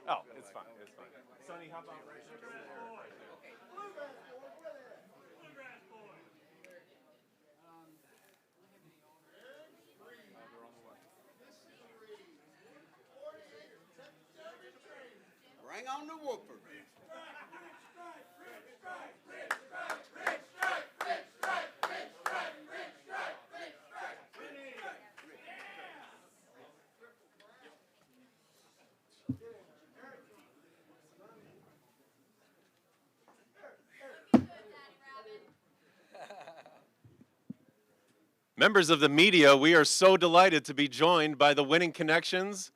Oh, it's fine. It's fine. Sonny, how about Bring on the whooper. members of the media? We are so delighted to be joined by the winning connections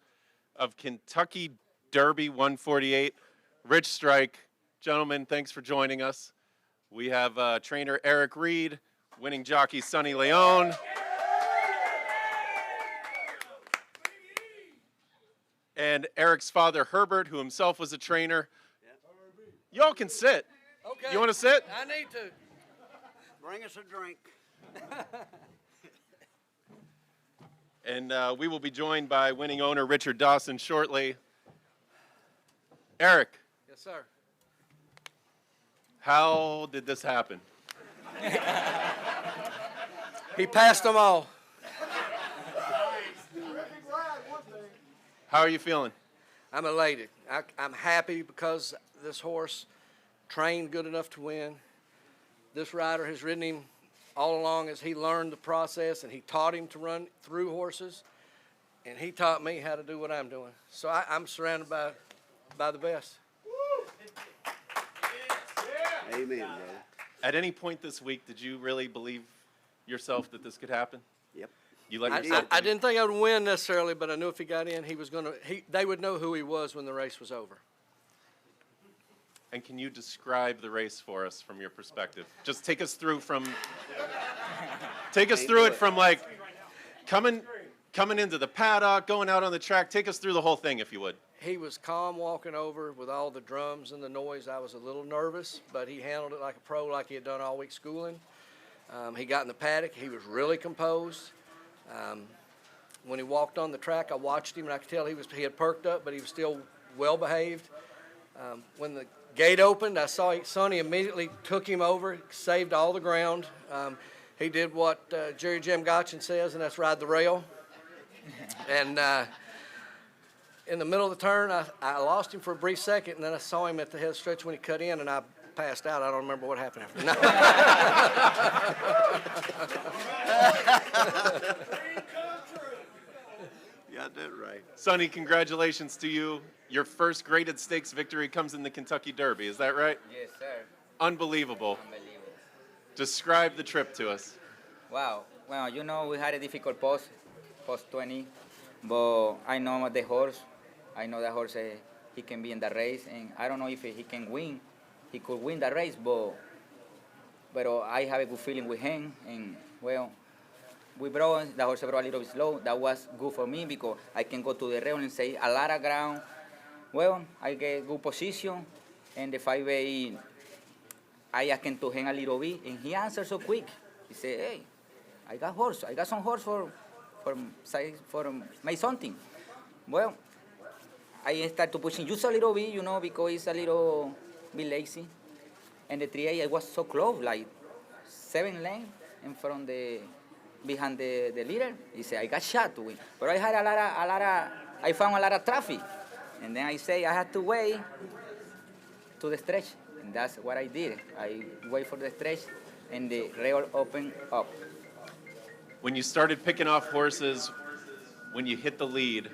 of Kentucky Derby 148, Rich Strike. Gentlemen, thanks for joining us. We have trainer Eric Reed, winning jockey Sonny Leon, and Eric's father Herbert, who himself was a trainer. Y'all can sit. Okay. You want to sit? I need to. Bring us a drink. And we will be joined by winning owner Richard Dawson shortly. Eric, Yes, sir. how did this happen? He passed them all. How are you feeling? I'm elated. I'm happy because this horse trained good enough to win. This rider has ridden him all along as he learned the process, and he taught him to run through horses, and he taught me how to do what I'm doing. So I'm surrounded by the best. Amen, brother. At any point this week, did you really believe yourself that this could happen? Yep. You let I yourself. didn't think I would win necessarily, but I knew if he got in, they would know who he was when the race was over. And can you describe the race for us from your perspective? Just take us through it from like coming into the paddock, going out on the track. Take us through the whole thing, if you would. He was calm walking over with all the drums and the noise. I was a little nervous, but he handled it like a pro, like he had done all week schooling. He got in the paddock. He was really composed. When he walked on the track, I watched him, and I could tell he had perked up, but he was still well behaved. When the gate opened, I saw Sonny immediately took him over, saved all the ground. He did what Jerry Jim Gotchin says, and that's ride the rail. And in the middle of the turn, I lost him for a brief second, and then I saw him at the head stretch when he cut in, and I passed out. I don't remember what happened after that. You got that right. Sonny, congratulations to you. Your first graded stakes victory comes in the Kentucky Derby. Is that right? Yes, sir. Unbelievable. Unbelievable. Describe the trip to us. Wow. Well, we had a difficult post 20, but I know the horse. I know the horse, he can be in the race, and I don't know if he can win. He could win the race, but I have a good feeling with him, and, well, the horse brought a little bit slow. That was good for me because I can go to the rail and say a lot of ground. Well, I get good position, and the 5A, I asked him to hang a little bit, and he answered so quick. He said, hey, I got some horse for my something. Well, I started to pushing just a little bit, because it's a little bit lazy. And the 3A, I was so close, like 7 lengths behind the leader. He said, I got shot to win. But I had I found a lot of traffic. And then I say I had to wait to the stretch. And that's what I did. I wait for the stretch, and the rail opened up. When you started picking off horses, when you hit the lead,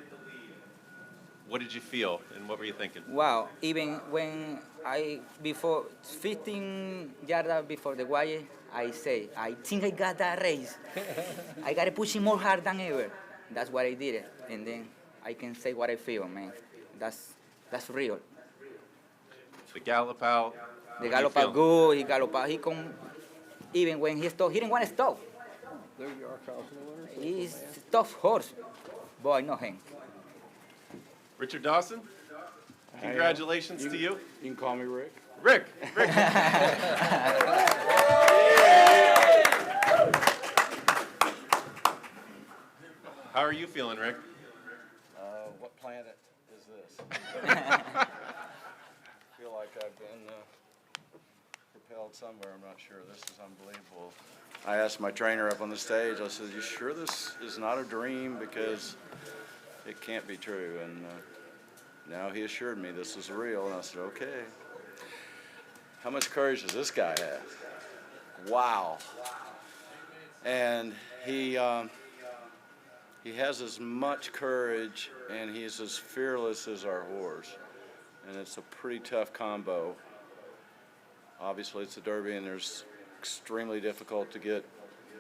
what did you feel and what were you thinking? Wow, even when before 15 yards before the wire, I say, I think I got that race. I got to push him more hard than ever. That's what I did. And then I can say what I feel, man. That's real. The gallop out. The gallop out good, he gallop out. Even when he stopped, he didn't want to stop. There you are, Carlson. He's a tough horse, but I know him. Richard Dawson, congratulations to you. You can call me Rick. Rick. How are you feeling, Rick? What planet is this? I've been propelled somewhere. I'm not sure. This is unbelievable. I asked my trainer up on the stage, I said, you sure this is not a dream? Because it can't be true. And now he assured me this is real. And I said, okay. How much courage does this guy have? Wow. And he has as much courage and he's as fearless as our horse. And it's a pretty tough combo. Obviously, it's a Derby, and there's extremely difficult to get,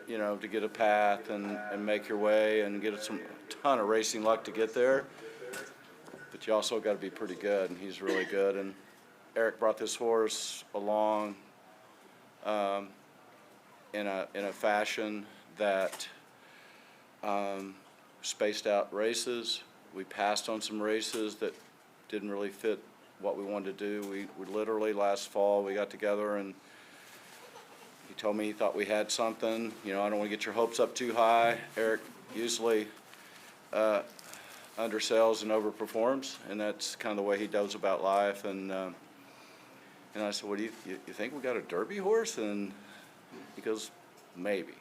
to get a path and make your way and get a ton of racing luck to get there. But you also got to be pretty good, and he's really good. And Eric brought this horse along in a fashion that spaced out races. We passed on some races that didn't really fit what we wanted to do. We literally last fall we got together and he told me he thought we had something. I don't want to get your hopes up too high. Eric usually undersells and overperforms, and that's kind of the way he does about life. And I said, "What do you think we got a Derby horse?" And he goes, "Maybe."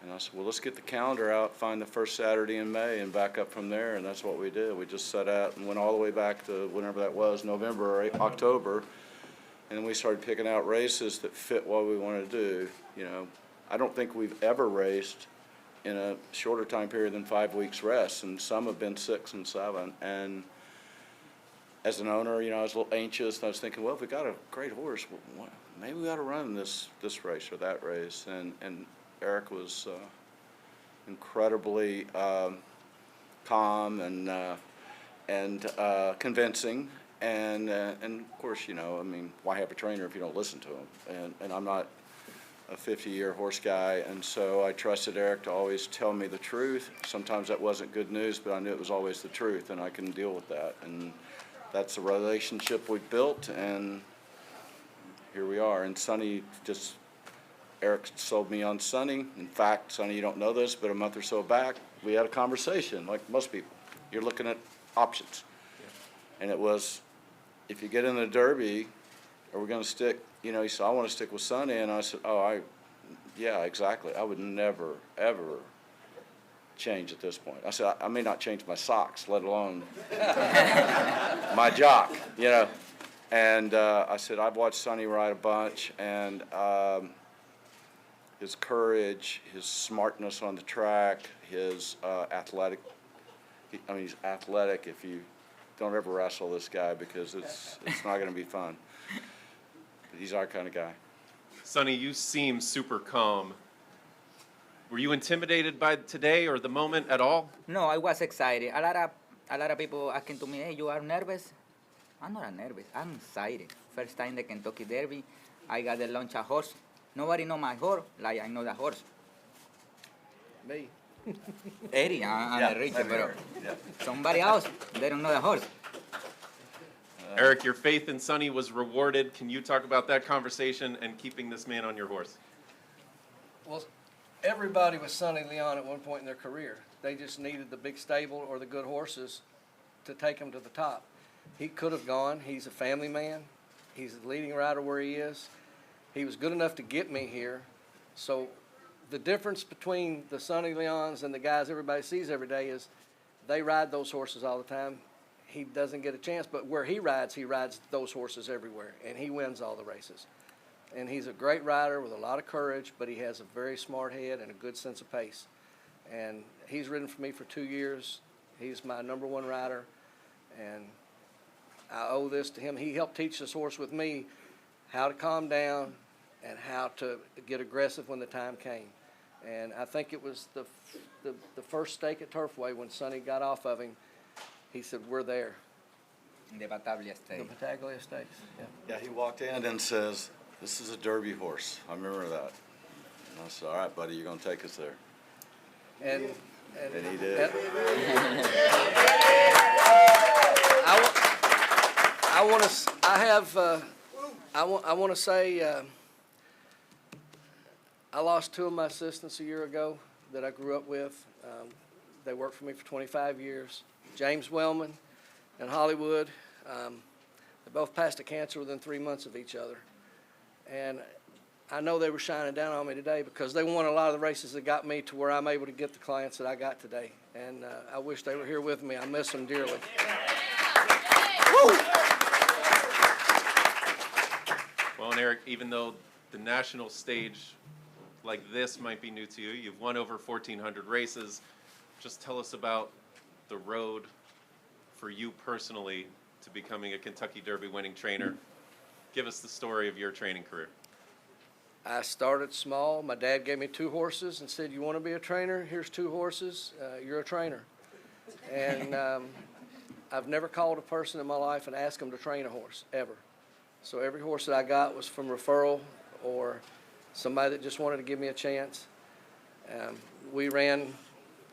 And I said, well, let's get the calendar out, find the first Saturday in May, and back up from there. And that's what we did. We just set out and went all the way back to whenever that was, November or October. And then we started picking out races that fit what we wanted to do. I don't think we've ever raced in a shorter time period than 5 weeks rest, and some have been 6 and 7. And as an owner, I was a little anxious. And I was thinking, well, if we got a great horse, well, maybe we ought to run this race or that race. And Eric was incredibly calm and convincing, and of course, why have a trainer if you don't listen to him? And I'm not a 50-year horse guy, and so I trusted Eric to always tell me the truth. Sometimes that wasn't good news, but I knew it was always the truth, and I can deal with that. And that's the relationship we built, and here we are. And Sonny Eric sold me on Sonny. In fact, Sonny, you don't know this, but a month or so back, we had a conversation, like most people. You're looking at options. Yeah. And it was, if you get in the Derby, are we going to stick, he said, I want to stick with Sonny. And I said, yeah, exactly. I would never, ever change at this point. I said, I may not change my socks, let alone my jock, And I said, I've watched Sonny ride a bunch, and his courage, his smartness on the track, his athletic. He's athletic. If you don't ever wrestle this guy, because it's not going to be fun. But he's our kind of guy. Sonny, you seem super calm. Were you intimidated by today or the moment at all? No, I was excited. A lot of people asking to me, hey, you are nervous? I'm not nervous. I'm excited. First time the Kentucky Derby, I got to launch a horse. Nobody know my horse like I know the horse. Me. Eddie, I'm Yeah, the richer, maybe but Eric, yeah. somebody else, they don't know the horse. Eric, your faith in Sonny was rewarded. Can you talk about that conversation and keeping this man on your horse? Well, everybody was Sonny Leon at one point in their career. They just needed the big stable or the good horses to take them to the top. He could have gone. He's a family man. He's the leading rider where he is. He was good enough to get me here. So the difference between the Sonny Leons and the guys everybody sees every day is they ride those horses all the time. He doesn't get a chance, but where he rides those horses everywhere, and he wins all the races. And he's a great rider with a lot of courage, but he has a very smart head and a good sense of pace. And he's ridden for me for 2 years. He's my #1 rider, and I owe this to him. He helped teach this horse with me how to calm down and how to get aggressive when the time came. And I think it was the first stake at Turfway when Sonny got off of him. He said, we're there. The Batavia State. The Battaglia Stakes. Yeah. Yeah, he walked in and says, this is a Derby horse. I remember that. And I said, all right, buddy, you're going to take us there. And he did. I want to say I lost 2 of my assistants a year ago that I grew up with. They worked for me for 25 years. James Wellman in Hollywood. They both passed a cancer within 3 months of each other. And I know they were shining down on me today because they won a lot of the races that got me to where I'm able to get the clients that I got today. And I wish they were here with me. I miss them dearly. Well, and Eric, even though the national stage like this might be new to you, you've won over 1,400 races. Just tell us about the road for you personally to becoming a Kentucky Derby winning trainer. Give us the story of your training career. I started small. My dad gave me 2 horses and said, "You want to be a trainer? Here's 2 horses. You're a trainer." And I've never called a person in my life and asked them to train a horse, ever. So every horse that I got was from referral or somebody that just wanted to give me a chance. We ran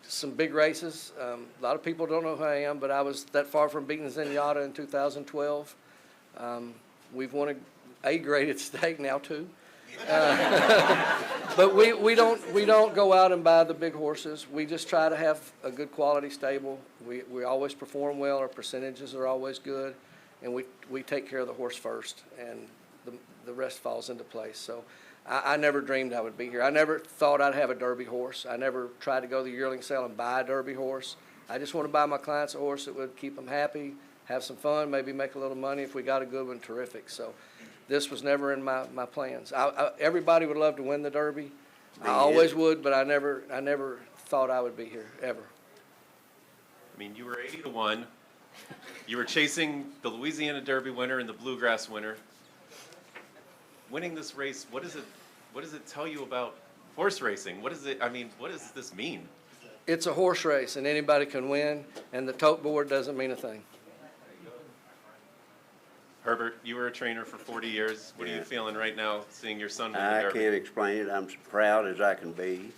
some big races. A lot of people don't know who I am, but I was that far from beating Zenyatta in 2012. We've won a graded stake now, too. But we don't go out and buy the big horses. We just try to have a good quality stable. We always perform well. Our percentages are always good, and we take care of the horse first, and the rest falls into place. So I never dreamed I would be here. I never thought I'd have a Derby horse. I never tried to go to the yearling sale and buy a Derby horse. I just want to buy my clients a horse that would keep them happy, have some fun, maybe make a little money. If we got a good one, terrific. So this was never in my plans. Everybody would love to win the Derby. I always would, but I never thought I would be here, ever. I mean, you were 80-1. You were chasing the Louisiana Derby winner and the Bluegrass winner. Winning this race, what does it tell you about horse racing? What does this mean? It's a horse race, and anybody can win, and the tote board doesn't mean a thing. Herbert, you were a trainer for 40 years. What are you feeling right now, seeing your son win the I Derby? can't explain it. I'm as proud as I can be.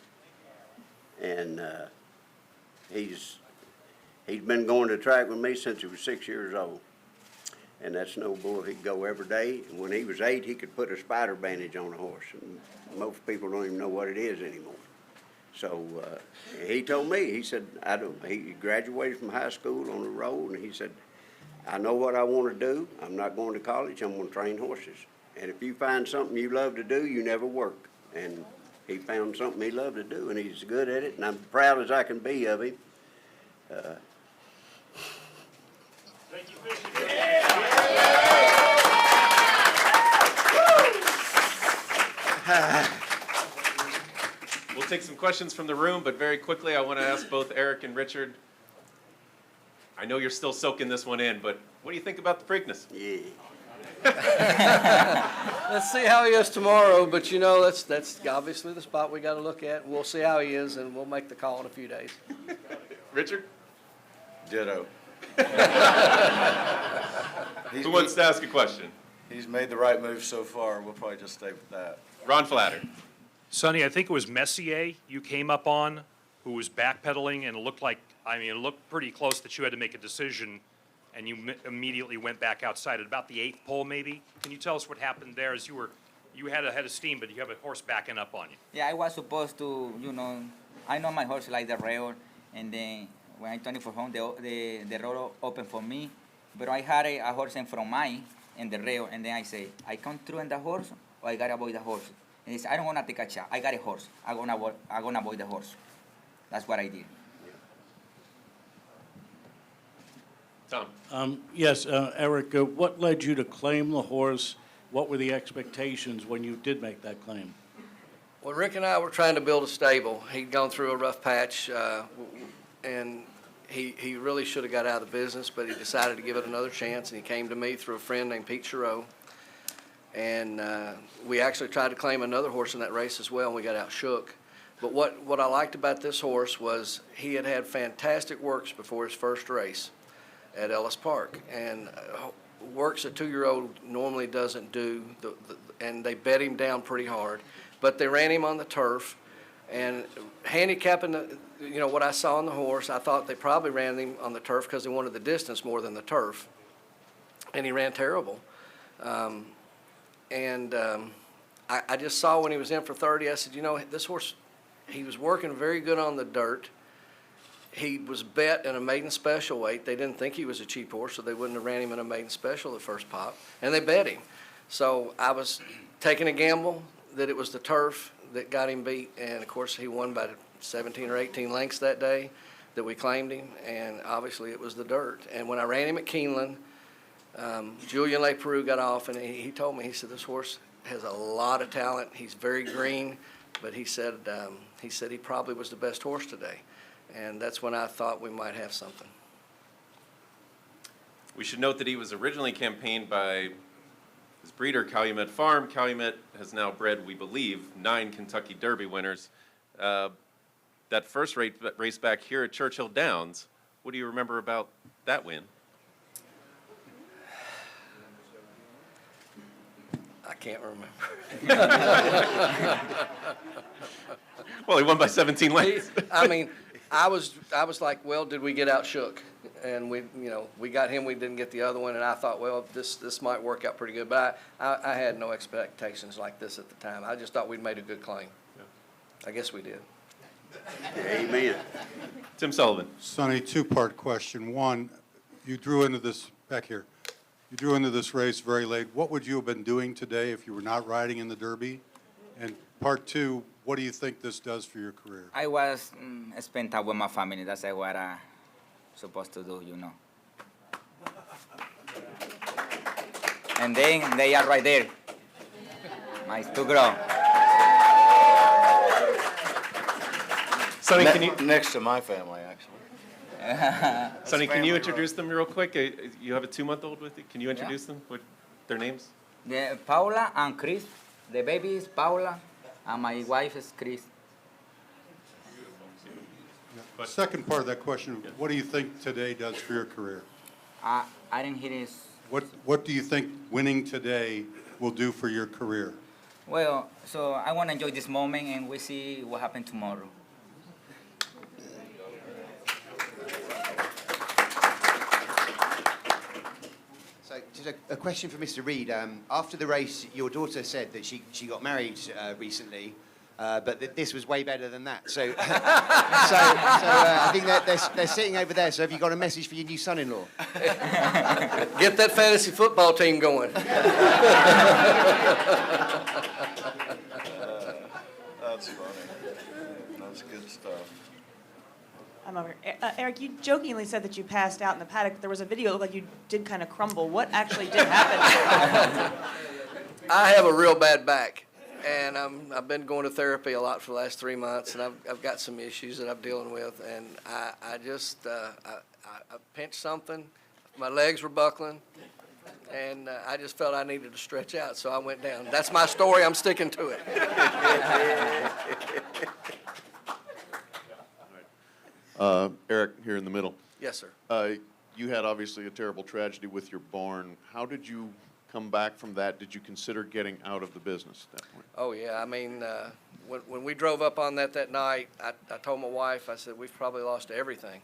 And he's been going to track with me since he was 6 years old. And that's no bull. He'd go every day. And when he was 8, he could put a spider bandage on a horse. And most people don't even know what it is anymore. So he told me, he said, he graduated from high school on the road, and he said, "I know what I want to do. I'm not going to college. I'm going to train horses. And if you find something you love to do, you never work." And he found something he loved to do, and he's good at it. And I'm proud as I can be of him. Thank you, Fisher. We'll take some questions from the room, but very quickly I want to ask both Eric and Richard. I know you're still soaking this one in, but what do you think about the Preakness? Yeah. Let's see how he is tomorrow, but you know, that's obviously the spot we got to look at. We'll see how he is, and we'll make the call in a few days. Richard? Ditto. Who wants to ask a question? He's made the right move so far. We'll probably just stay with that. Ron Flatter. Sonny, I think it was Messier you came up on, who was backpedaling, and it looked pretty close that you had to make a decision, and you immediately went back outside at about the 8th pole, maybe. Can you tell us what happened there? As you had a head of steam, but you have a horse backing up on you. Yeah, I was supposed to, I know my horse like the rail, and then when I turned it for home, the road opened for me, but I had a horse in front of mine in the rail, and then I say, I come through in the horse, or I gotta avoid the horse. And he said, I don't wanna take a shot. I got a horse. I'm gonna avoid the horse. That's what I did. Tom. Yes, Eric, what led you to claim the horse? What were the expectations when you did make that claim? Well, Rick and I were trying to build a stable. He'd gone through a rough patch, and he really should have got out of the business, but he decided to give it another chance, and he came to me through a friend named Pete Giroux. And we actually tried to claim another horse in that race as well, and we got outshook. But what I liked about this horse was he had had fantastic works before his first race at Ellis Park. And works a 2-year-old normally doesn't do, and they bet him down pretty hard. But they ran him on the turf, and handicapping what I saw on the horse, I thought they probably ran him on the turf because they wanted the distance more than the turf. And he ran terrible. I just saw when he was in for 30, I said, this horse, he was working very good on the dirt. he was bet in a maiden special weight. They didn't think he was a cheap horse, so they wouldn't have ran him in a maiden special the first pop, and they bet him. So I was taking a gamble that it was the turf that got him beat, and of course he won by 17 or 18 lengths that day that we claimed him, and obviously it was the dirt. And when I ran him at Keeneland, Julian LePeroux got off, and he told me, he said, this horse has a lot of talent. He's very green, but he said he probably was the best horse today. And that's when I thought we might have something. We should note that he was originally campaigned by his breeder, Calumet Farm. Calumet has now bred, we believe, 9 Kentucky Derby winners. That first race back here at Churchill Downs, what do you remember about that win? I can't remember. Well, he won by 17 lengths. I mean, I was like, well, did we get outshook? And we got him, we didn't get the other one, and I thought, well, this might work out pretty good. But I had no expectations like this at the time. I just thought we'd made a good claim. I guess we did. Amen. Tim Sullivan. Sonny, two-part question. One, you drew into this, back here, you drew into this race very late. What would you have been doing today if you were not riding in the Derby? And part two, what do you think this does for your career? I was spent time with my family. That's what I supposed to do, you know. And then they are right there. My two girls. Sonny, can you, Next to my family, actually. Sonny, can you introduce them real quick? You have a 2-month-old with you. Can you introduce them? What their names? Paula and Chris. The baby is Paula, and my wife is Chris. Second part of that question, what do you think today does for your career? I didn't hear this. What do you think winning today will do for your career? Well, so I want to enjoy this moment, and we see what happens tomorrow. So, just a question for Mr. Reed. After the race, your daughter said that she got married recently, but that this was way better than that. So, I think that they're sitting over there. So, have you got a message for your new son-in-law? Get that fantasy football team going. That's funny. That's good stuff. I'm over here. Eric, you jokingly said that you passed out in the paddock. There was a video that looked like you did kind of crumble. What actually did happen? I have a real bad back, and I've been going to therapy a lot for the last 3 months, and I've got some issues that I'm dealing with, and I pinched something. My legs were buckling, and I just felt I needed to stretch out, so I went down. That's my story. I'm sticking to it. Eric, here in the middle. Yes, sir. You had obviously a terrible tragedy with your barn. How did you come back from that? Did you consider getting out of the business at that point? Oh, yeah. I mean, when we drove up on that night, I told my wife, I said, we've probably lost everything.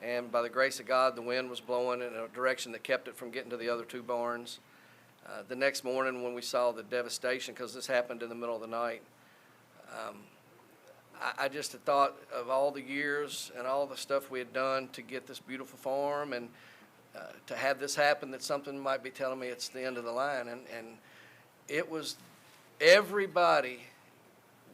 And by the grace of God, the wind was blowing in a direction that kept it from getting to the other 2 barns. The next morning when we saw the devastation, because this happened in the middle of the night, I just had thought of all the years and all the stuff we had done to get this beautiful farm, and to have this happen, that something might be telling me it's the end of the line. And it was, everybody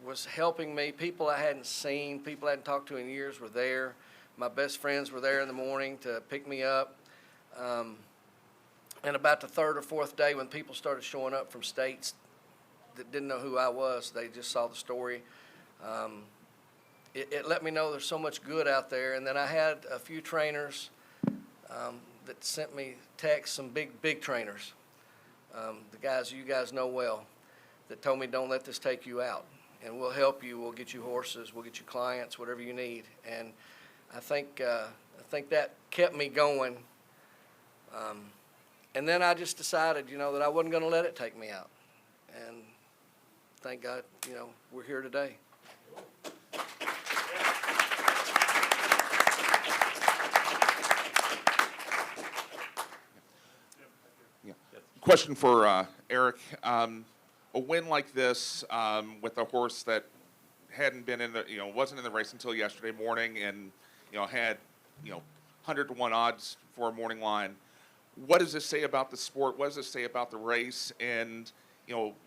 was helping me. People I hadn't seen, people I hadn't talked to in years were there. My best friends were there in the morning to pick me up. And about the 3rd or 4th day, when people started showing up from states that didn't know who I was, they just saw the story. It let me know there's so much good out there. And then I had a few trainers that sent me texts, some big trainers, the guys you guys know well, that told me, don't let this take you out, and we'll help you. We'll get you horses. We'll get you clients, whatever you need. And I think that kept me going. And then I just decided, that I wasn't going to let it take me out. And thank God, we're here today. Question for Eric. A win like this with a horse that hadn't been in the, wasn't in the race until yesterday morning, and had 100-to-1 odds for a morning line. What does this say about the sport? What does this say about the race? And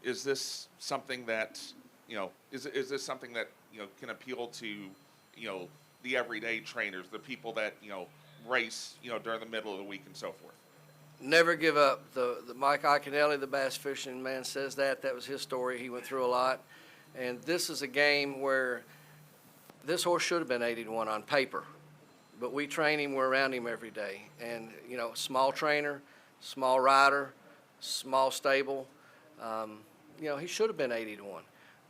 is this something that is this something that can appeal to the everyday trainers, the people that race during the middle of the week and so forth? Never give up. The Mike Iaconelli, the bass fishing man, says that. That was his story. He went through a lot. And this is a game where this horse should have been 80-to-1 on paper. But we train him, we're around him every day. And, small trainer, small rider, small stable. He should have been 80-to-1.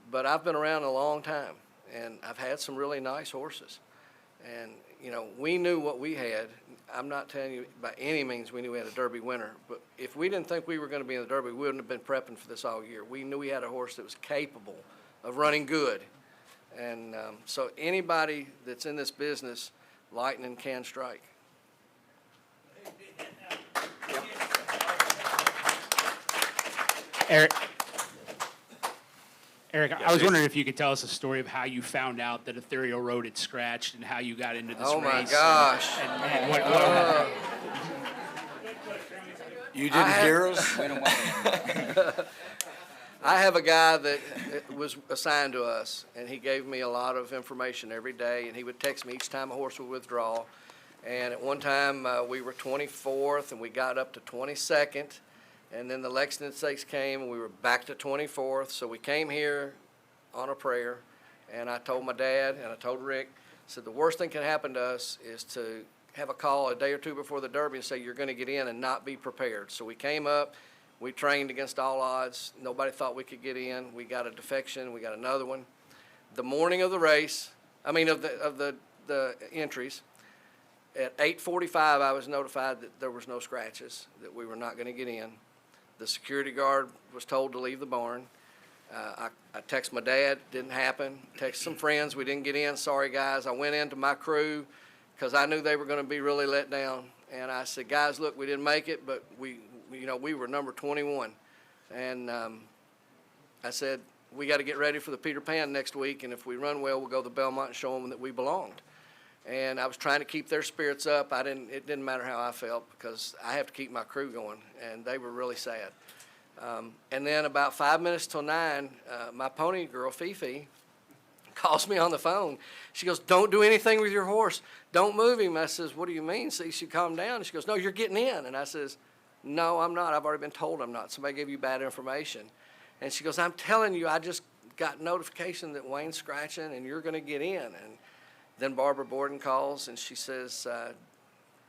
But I've been around a long time, and I've had some really nice horses. And, we knew what we had. I'm not telling you by any means we knew we had a Derby winner, but if we didn't think we were going to be in the Derby, we wouldn't have been prepping for this all year. We knew we had a horse that was capable of running good. And so anybody that's in this business, lightning can strike. Eric, I was wondering if you could tell us a story of how you found out that Ethereal Road had scratched and how you got into this race. Oh my gosh. And what You didn't hear us? I have a guy that was assigned to us, and he gave me a lot of information every day, and he would text me each time a horse would withdraw. And at one time, we were 24th, and we got up to 22nd, and then the Lexington Stakes came, and we were back to 24th. So we came here on a prayer, and I told my dad, and I told Rick, I said, the worst thing can happen to us is to have a call a day or two before the Derby and say you're going to get in and not be prepared. So we came up. We trained against all odds. Nobody thought we could get in. We got a defection. We got another one. The morning of the race, of the entries, at 8:45, I was notified that there was no scratches, that we were not going to get in. The security guard was told to leave the barn. I texted my dad. Didn't happen. Texted some friends. We didn't get in. Sorry, guys. I went into my crew because I knew they were going to be really let down. And I said, guys, look, we didn't make it, but we were number 21. And I said, we got to get ready for the Peter Pan next week, and if we run well, we'll go to Belmont and show them that we belonged. And I was trying to keep their spirits up. It didn't matter how I felt because I have to keep my crew going, and they were really sad. And then about 5 minutes till 9, my pony girl, Fifi, calls me on the phone. She goes, don't do anything with your horse. Don't move him. I says, what do you mean? See, she calmed down. And she goes, no, you're getting in. And I says, no, I'm not. I've already been told I'm not. Somebody gave you bad information. And she goes, I'm telling you, I just got notification that Wayne's scratching and you're going to get in. And then Barbara Borden calls and she says,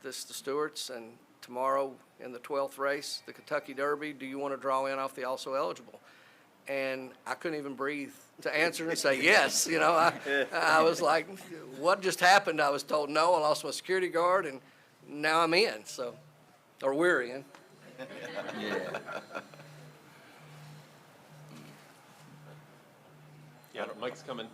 this is the Stewarts, and tomorrow in the 12th race, the Kentucky Derby, do you want to draw in off the also eligible? And I couldn't even breathe to answer and say yes. I was like, what just happened? I was told no. I lost my security guard, and now I'm in. So, or we're in. Yeah, Mike's coming.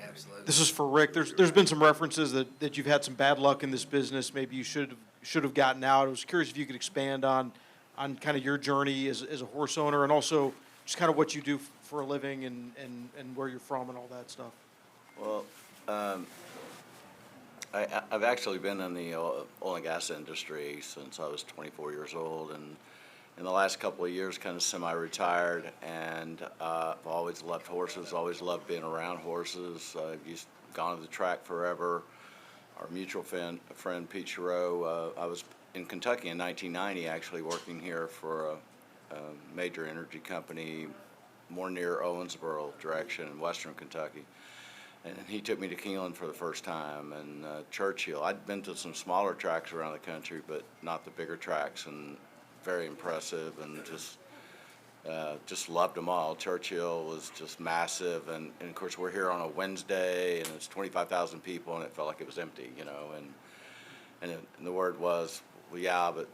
Absolutely. This is for Rick. There's been some references that you've had some bad luck in this business. Maybe you should have gotten out. I was curious if you could expand on kind of your journey as a horse owner, and also just kind of what you do for a living and where you're from and all that stuff. Well, I've actually been in the oil and gas industry since I was 24 years old, and in the last couple of years kind of semi-retired, and I've always loved horses, always loved being around horses. I've gone to the track forever. Our mutual friend Pete Chereau, I was in Kentucky in 1990 actually working here for a major energy company more near Owensboro direction in western Kentucky. And he took me to Keeneland for the first time, and Churchill. I'd been to some smaller tracks around the country, but not the bigger tracks, and very impressive, and just loved them all. Churchill was just massive, and of course we're here on a Wednesday, and it's 25,000 people, and it felt like it was empty, and the word was, well, yeah, but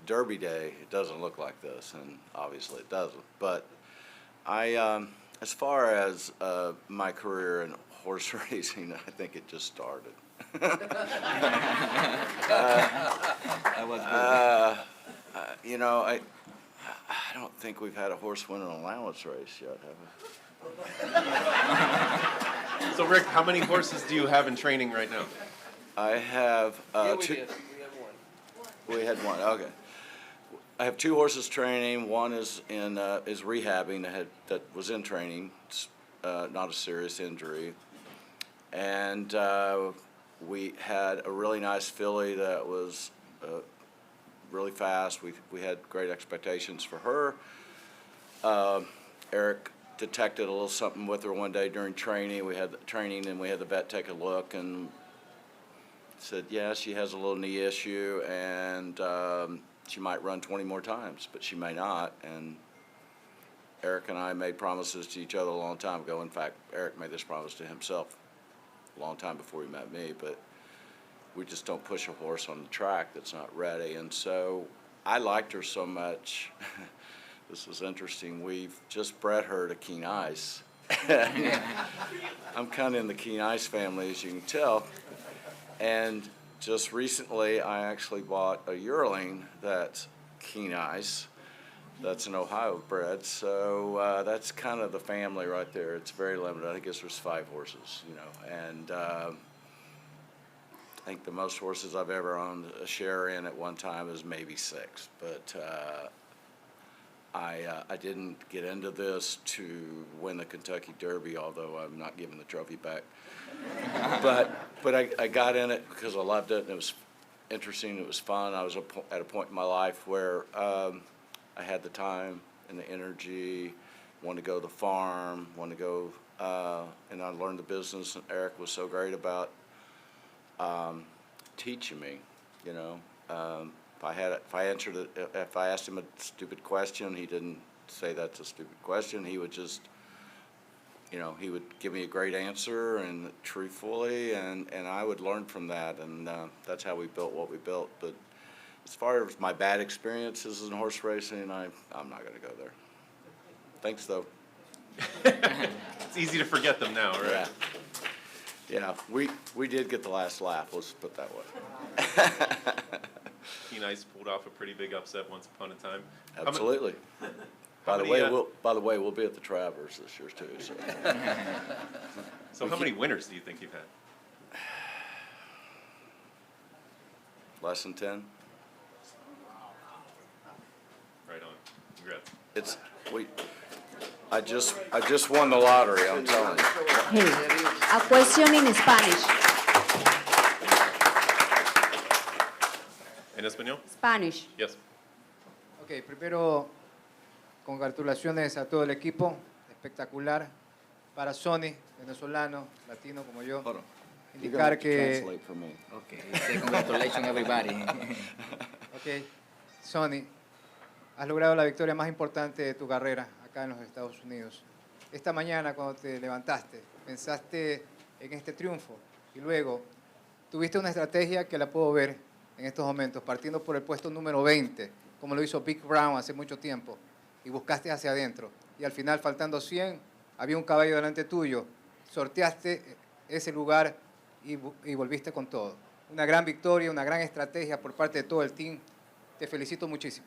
Derby Day, it doesn't look like this, and obviously it doesn't. But as far as my career in horse racing, I think it just started. I don't think we've had a horse win an allowance race yet, have we? So Rick, how many horses do you have in training right now? I have two. We have one. We had one. Okay. I have two horses training. One is rehabbing that was in training. It's not a serious injury, and we had a really nice filly that was really fast. We had great expectations for her. Eric detected a little something with her one day during training. We had training, and we had the vet take a look and said, yeah, she has a little knee issue, and she might run 20 more times, but she may not. And Eric and I made promises to each other a long time ago. In fact, Eric made this promise to himself a long time before he met me, but we just don't push a horse on the track that's not ready. And so I liked her so much. This was interesting. We've just bred her to Keen Ice. I'm kind of in the Keen Ice family, as you can tell. And just recently, I actually bought a yearling that's Keen Ice. That's an Ohio bred. So that's kind of the family right there. It's very limited. I guess there's 5 horses, you know. And I think the most horses I've ever owned a share in at one time is maybe 6. But I didn't get into this to win the Kentucky Derby, although I'm not giving the trophy back. But I got in it because I loved it, and it was interesting, it was fun. I was at a point in my life where I had the time and the energy, wanted to go to the farm, wanted to go, and I learned the business, and Eric was so great about teaching me, you know. If I asked him a stupid question, he didn't say that's a stupid question. He would just, you know, he would give me a great answer and truthfully, and I would learn from that, and that's how we built what we built. But as far as my bad experiences in horse racing, I'm not going to go there. Thanks, though. It's easy to forget them now, right? Yeah, we did get the last laugh. Let's put it that way. Keen Ice pulled off a pretty big upset once upon a time. Absolutely. By the way, we'll be at the Travers this year too. So, so how many winners do you think you've had? Less than 10. Right on. Congrats. I just won the lottery. I'm telling you. Hey, a question in Spanish. ¿En español? Spanish. Yes. Ok, primero, congratulaciones a todo el equipo, espectacular. Para Sonny, venezolano, latino como yo, indicar que... Okay, say congratulations everybody. Ok, Sonny, has logrado la victoria más importante de tu carrera acá en los Estados Unidos. Esta mañana cuando te levantaste, pensaste en este triunfo y luego tuviste una estrategia que la puedo ver en estos momentos, partiendo por el puesto número 20, como lo hizo Big Brown hace mucho tiempo, y buscaste hacia adentro. Y al final, faltando 100, había un caballo delante tuyo, sorteaste ese lugar y volviste con todo. Una gran victoria, una gran estrategia por parte de todo el team. Te felicito muchísimo.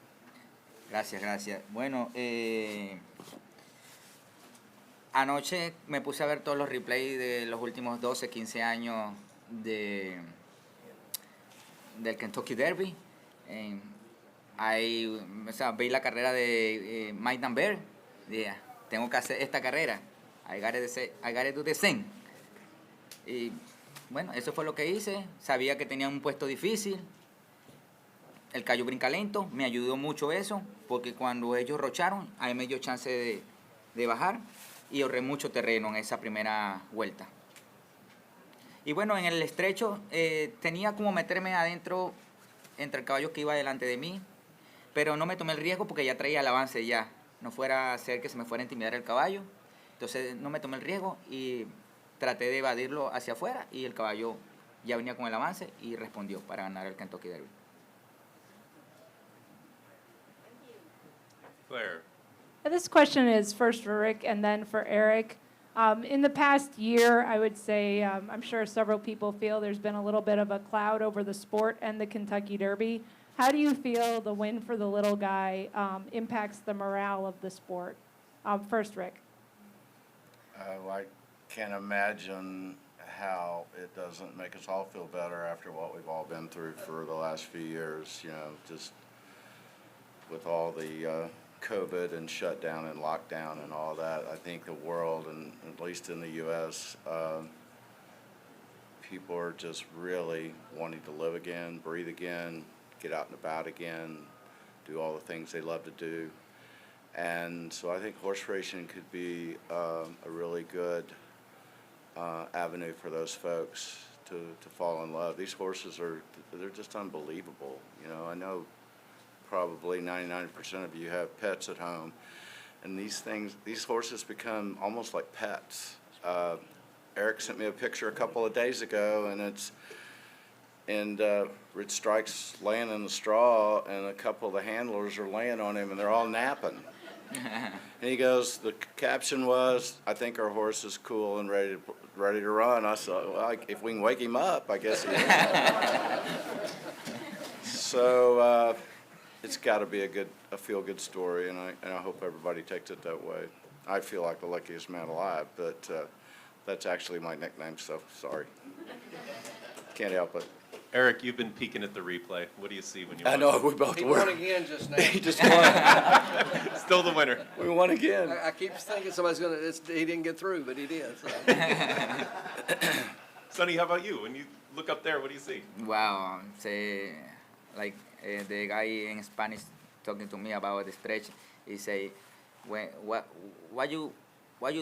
Gracias, gracias. Bueno, anoche me puse a ver todos los replays de los últimos 12, 15 años del Kentucky Derby. Vi la carrera de Mike Bear. Tengo que hacer esta carrera. I gotta do the same. Y bueno, eso fue lo que hice. Sabía que tenía un puesto difícil. El caballo brinca lento. Me ayudó mucho eso, porque cuando ellos rocharon, ahí me dio chance de bajar y ahorré mucho terreno en esa primera vuelta. Y bueno, en el estrecho tenía como meterme adentro entre el caballo que iba delante de mí, pero no me tomé el riesgo porque ya traía el avance ya. No fuera a hacer que se me fuera a intimidar el caballo. Entonces no me tomé el riesgo y traté de evadirlo hacia afuera y el caballo ya venía con el avance y respondió para ganar el Kentucky Derby. Claire. This question is first for Rick and then for Eric. In the past year, I would say, I'm sure several people feel there's been a little bit of a cloud over the sport and the Kentucky Derby. How do you feel the win for the little guy impacts the morale of the sport? First, Rick. I can't imagine how it doesn't make us all feel better after what we've all been through for the last few years, just with all the COVID and shutdown and lockdown and all that. I think the world, and at least in the U.S., people are just really wanting to live again, breathe again, get out and about again, do all the things they love to do. And so I think horse racing could be a really good avenue for those folks to fall in love. These horses they're just unbelievable. I know probably 99% of you have pets at home, and these horses become almost like pets. Eric sent me a picture a couple of days ago, and Rich Strike's laying in the straw, and a couple of the handlers are laying on him, and they're all napping. And he goes, the caption was, "I think our horse is cool and ready to run." I said, well, if we can wake him up, I guess he is. So it's got to be a feel-good story, and I hope everybody takes it that way. I feel like the luckiest man alive, but that's actually my nickname, so sorry. Can't help it. Eric, you've been peeking at the replay. What do you see when you watch? I know, we both He were. won again just now. He just won. Still the winner. We won again. I keep thinking somebody's he didn't get through, but he did. So. Sonny, how about you? When you look up there, what do you see? Wow, say, like the guy in Spanish talking to me about the stretch, he say, what you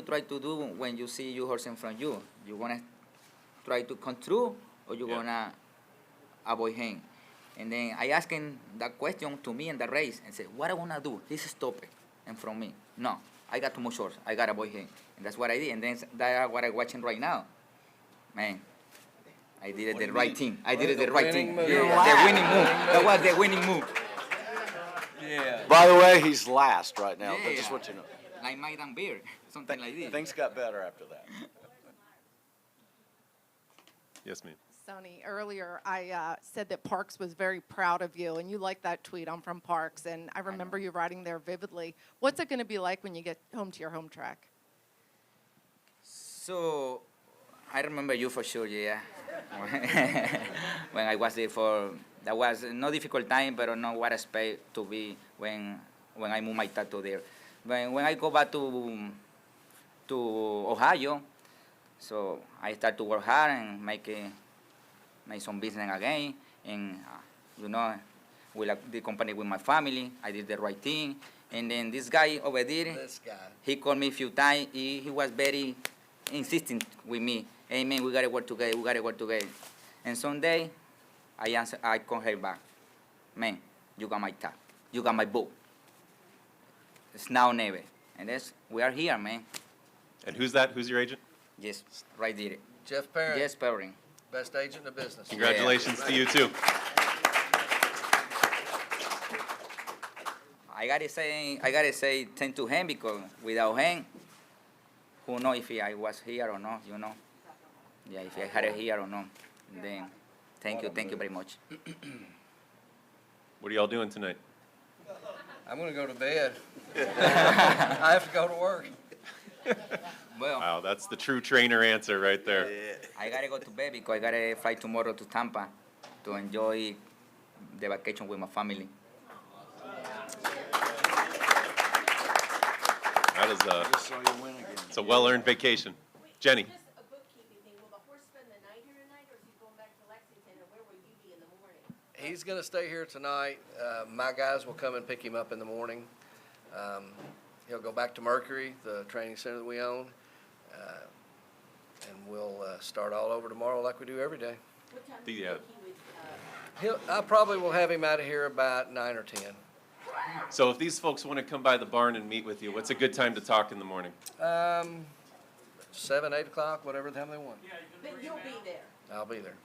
try to do when you see your horse in front of you? You wanna try to come through, or you gonna avoid him? And then I ask him that question to me in the race and say, what I wanna do? He's stopped in front of me. No, I got too much horse. I gotta avoid him. And that's what I did. And then that's what I'm watching right now. Man, I did the right thing. I did the right thing. Yeah, the winning move. That was the winning move. Yeah. By the way, he's last right now, but just Yeah. want you to know. Like Mike and Beer, something like this. Things got better after that. Yes, ma'am. Sonny, earlier I said that Parks was very proud of you, and you liked that tweet. I'm from Parks, and I remember you riding there vividly. What's it going to be like when you get home to your home track? So, I remember you for sure, yeah. When I was there that was no difficult time, but not what I expect to be when I move my tattoo there. When I go back to Ohio, so I start to work hard and make some business again, and with the company, with my family, I did the right thing. And then this guy over there, he called me a few times. He was very insistent with me. Hey man, we gotta work together. We gotta work together. And someday, I call her back. Man, you got my tag. You got my book. It's now or never. And we are here, man. And who's that? Who's your agent? Yes, right there. Jeff Parent. Yes, Perrin. Best agent in the business. Congratulations to you too. I gotta say thank to him, because without him, who knows if I was here or not, Yeah, if I had it here or not. Then thank you very much. What are y'all doing tonight? I'm going to go to bed. I have to go to work. Well, Wow, that's the true trainer answer right there. I gotta go to bed because I gotta fly tomorrow to Tampa to enjoy the vacation with my family. That is it's a well-earned vacation. Jenny. Just a bookkeeping thing. Will the horse spend the night here tonight, or is he going back to Lexington, and where will you be in the morning? He's going to stay here tonight. My guys will come and pick him up in the morning. He'll go back to Mercury, the training center that we own, and we'll start all over tomorrow like we do every day. What time do you think he would, I probably will have him out of here about 9 or 10. So if these folks want to come by the barn and meet with you, what's a good time to talk in the morning? 7, 8 o'clock, whatever time they want. But you'll be there. I'll be there.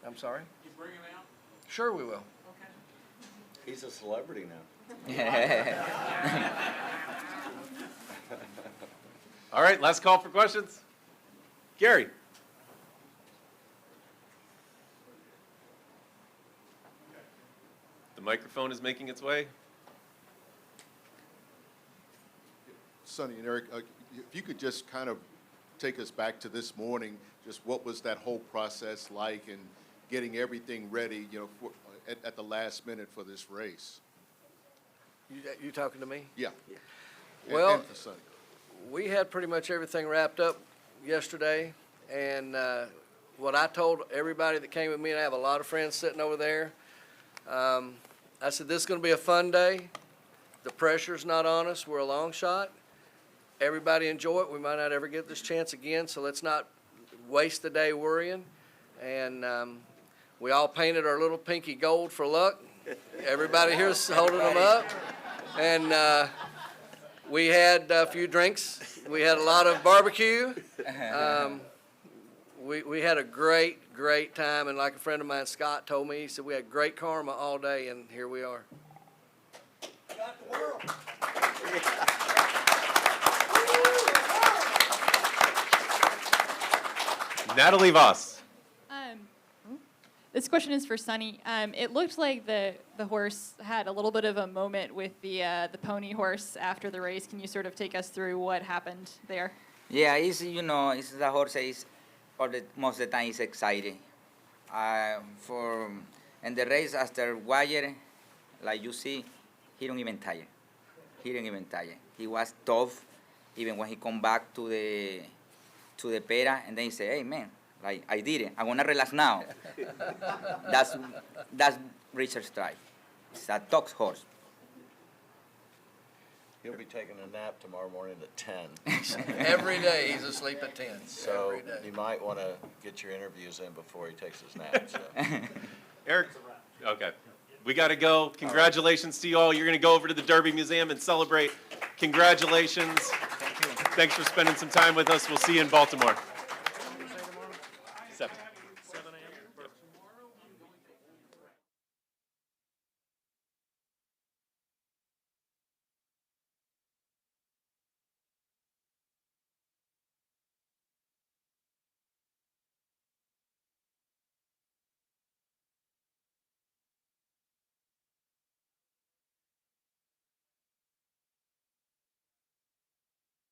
I'm sorry? You bring him out? Sure we will. He's a celebrity now. All right, last call for questions. Gary. The microphone is making its way. Sonny and Eric, if you could just kind of take us back to this morning, just what was that whole process like and getting everything ready, at the last minute for this race? You talking to me? Yeah. Well, And for Sonny. we had pretty much everything wrapped up yesterday, and what I told everybody that came with me, and I have a lot of friends sitting over there, I said, this is going to be a fun day. The pressure's not on us. We're a long shot. Everybody enjoy it. We might not ever get this chance again, so let's not waste the day worrying. And we all painted our little pinky gold for luck. Everybody here's holding them up. And we had a few drinks. We had a lot of barbecue. We had a great time. And like a friend of mine, Scott, told me, he said, we had great karma all day, and here we are. Natalie Voss. This question is for Sonny. It looked like the horse had a little bit of a moment with the pony horse after the race. Can you sort of take us through what happened there? Yeah, it's the horse is most of the time is excited. And the race after wire, like you see, he don't even tire. He was tough, even when he come back to the pera, and then he say, "Hey man, like I did it. I'm gonna relax now." That's Richard Strike. It's a tough horse. He'll be taking a nap tomorrow morning at 10. Every day he's asleep at 10. So Every day. you might want to get your interviews in before he takes his nap. So. Eric? Okay. We got to go. Congratulations to you all. You're going to go over to the Derby Museum and celebrate. Congratulations. Thanks for spending some time with us. We'll see you in Baltimore.